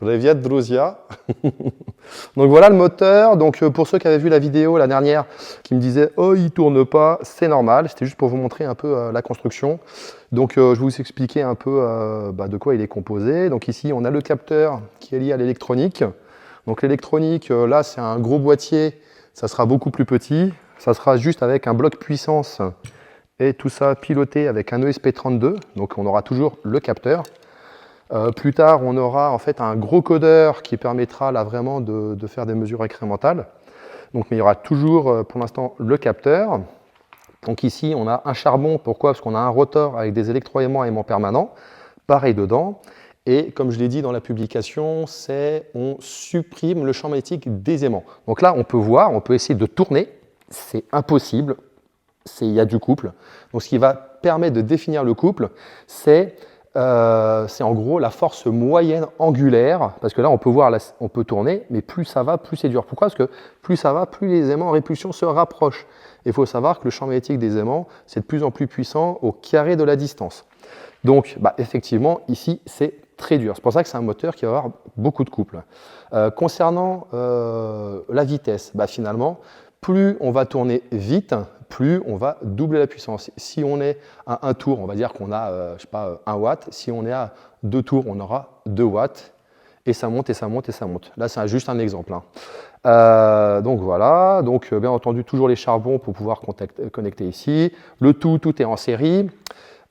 Privet, Druzia. Donc voilà le moteur. Donc pour ceux qui avaient vu la vidéo la dernière, qui me disaient « Oh, il ne tourne pas », c'est normal. C'était juste pour vous montrer un peu la construction. Donc je vais vous expliquer un peu de quoi il est composé. Donc ici, on a le capteur qui est lié à l'électronique. Donc l'électronique, là, c'est un gros boîtier. Ça sera beaucoup plus petit. Ça sera juste avec un bloc puissance et tout ça piloté avec un ESP32. Donc on aura toujours le capteur. Plus tard, on aura en fait un gros codeur qui permettra là vraiment de faire des mesures incrémentales. Donc, mais il y aura toujours pour l'instant le capteur. Donc ici, on a un charbon. Pourquoi? Parce qu'on a un rotor avec des électroaimants à aimants permanents. Pareil dedans. Et comme je l'ai dit dans la publication, on supprime le champ magnétique des aimants. Donc là, on peut voir, on peut essayer de tourner. C'est impossible. Il y a du couple. Donc ce qui va permettre de définir le couple, c'est en gros la force moyenne angulaire, parce que là on peut voir, on peut tourner, mais plus ça va, plus c'est dur. Pourquoi? Parce que plus ça va, plus les aimants en répulsion se rapprochent. Il faut savoir que le champ magnétique des aimants, c'est de plus en plus puissant au carré de la distance. Donc effectivement, ici, c'est très dur. C'est pour ça que c'est un moteur qui va avoir beaucoup de couple. Concernant la vitesse, finalement, plus on va tourner vite, plus on va doubler la puissance. Si on est à 1 tour, on va dire qu'on a, je sais pas, 1 watt. Si on est à 2 tours, on aura 2 watts. Et ça monte, et ça monte, et ça monte. Là, c'est juste un exemple. Donc voilà. Donc, bien entendu, toujours les charbons pour pouvoir connecter ici. Le tout est en série.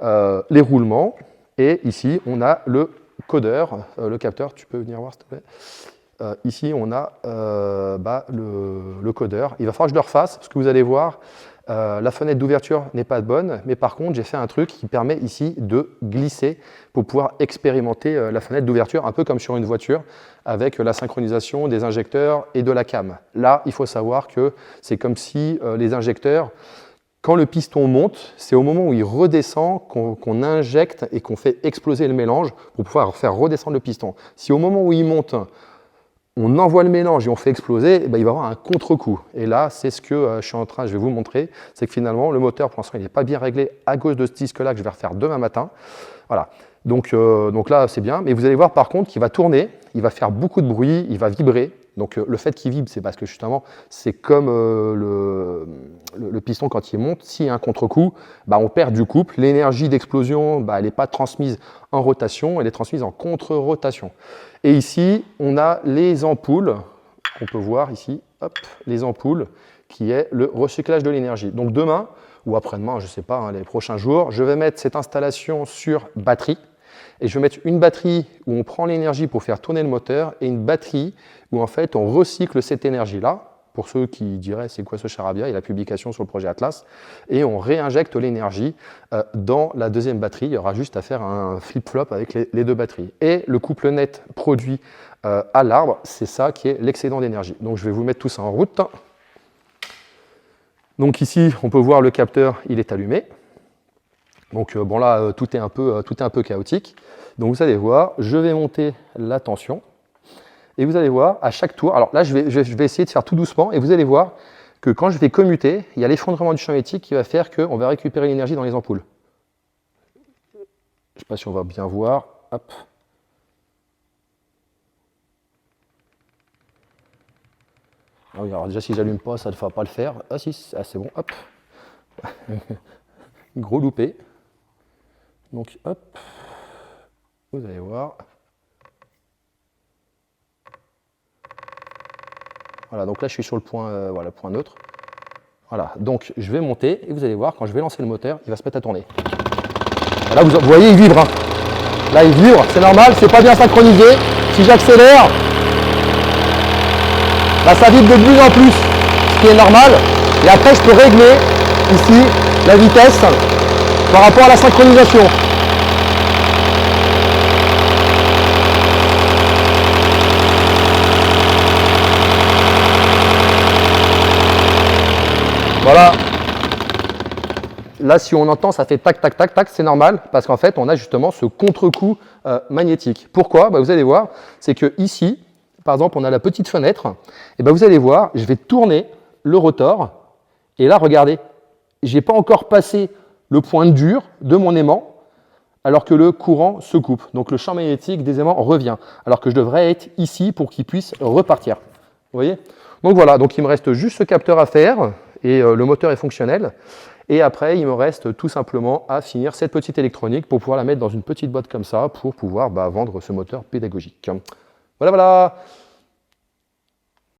Les roulements. Et ici, on a le codeur, le capteur. Tu peux venir voir, s'il te plaît. Ici, on a le codeur. Il va falloir que je le refasse, parce que vous allez voir, la fenêtre d'ouverture n'est pas bonne, mais par contre, j'ai fait un truc qui permet ici de glisser pour pouvoir expérimenter la fenêtre d'ouverture, un peu comme sur une voiture, avec la synchronisation des injecteurs et de la cam. Là, il faut savoir que c'est comme si les injecteurs, quand le piston monte, c'est au moment où il redescend qu'on injecte et qu'on fait exploser le mélange pour pouvoir faire redescendre le piston. Si au moment où il monte, on envoie le mélange et on fait exploser, il va y avoir un contre-coup. Et là, c'est ce que je vais vous montrer, c'est que finalement, le moteur, pour l'instant, il n'est pas bien réglé à cause de ce disque-là que je vais refaire demain matin. Voilà. Donc là, c'est bien. Mais vous allez voir, par contre, qu'il va tourner, il va faire beaucoup de bruit, il va vibrer. Donc le fait qu'il vibre, c'est parce que justement, c'est comme le piston quand il monte. S'il y a un contre-coup, on perd du couple. L'énergie d'explosion, elle n'est pas transmise en rotation, elle est transmise en contre-rotation. Et ici, on a les ampoules, on peut voir ici, hop, les ampoules, qui est le recyclage de l'énergie. Donc demain, ou après-demain, je ne sais pas, les prochains jours, je vais mettre cette installation sur batterie. Et je vais mettre une batterie où on prend l'énergie pour faire tourner le moteur et une batterie où en fait on recycle cette énergie-là. Pour ceux qui diraient c'est quoi ce charabia, il y a la publication sur le projet Atlas. Et on réinjecte l'énergie dans la deuxième batterie. Il y aura juste à faire un flip-flop avec les deux batteries. Et le couple net produit à l'arbre, c'est ça qui est l'excédent d'énergie. Donc je vais vous mettre tout ça en route. Donc ici, on peut voir le capteur, il est allumé. Donc bon là, tout est un peu chaotique. Donc vous allez voir, je vais monter la tension. Et vous allez voir, à chaque tour, alors là je vais essayer de faire tout doucement, et vous allez voir que quand je vais commuter, il y a l'effondrement du champ magnétique qui va faire qu'on va récupérer l'énergie dans les ampoules. Je ne sais pas si on va bien voir. Hop. Ah oui, alors déjà si j'allume pas, ça ne va pas le faire. Ah si, c'est bon, hop. Gros loupé. Donc hop, vous allez voir. Voilà, donc là je suis sur le point, point neutre. Voilà, donc je vais monter et vous allez voir, quand je vais lancer le moteur, il va se mettre à tourner. Là vous voyez, il vibre. Là il vibre, c'est normal, c'est pas bien synchronisé. Si j'accélère, ça vibre de plus en plus, ce qui est normal. Et après je peux régler ici la vitesse par rapport à la synchronisation. Voilà. Là, si on entend, ça fait tac, tac, tac, tac, c'est normal, parce qu'en fait, on a justement ce contre-coup magnétique. Pourquoi? Vous allez voir, c'est que ici, par exemple, on a la petite fenêtre, et vous allez voir, je vais tourner le rotor, et là, regardez, je n'ai pas encore passé le point dur de mon aimant, alors que le courant se coupe. Donc le champ magnétique des aimants revient, alors que je devrais être ici pour qu'il puisse repartir. Vous voyez? Donc voilà, donc il me reste juste ce capteur à faire, et le moteur est fonctionnel. Et après, il me reste tout simplement à finir cette petite électronique pour pouvoir la mettre dans une petite boîte comme ça, pour pouvoir vendre ce moteur pédagogique. Voilà, voilà!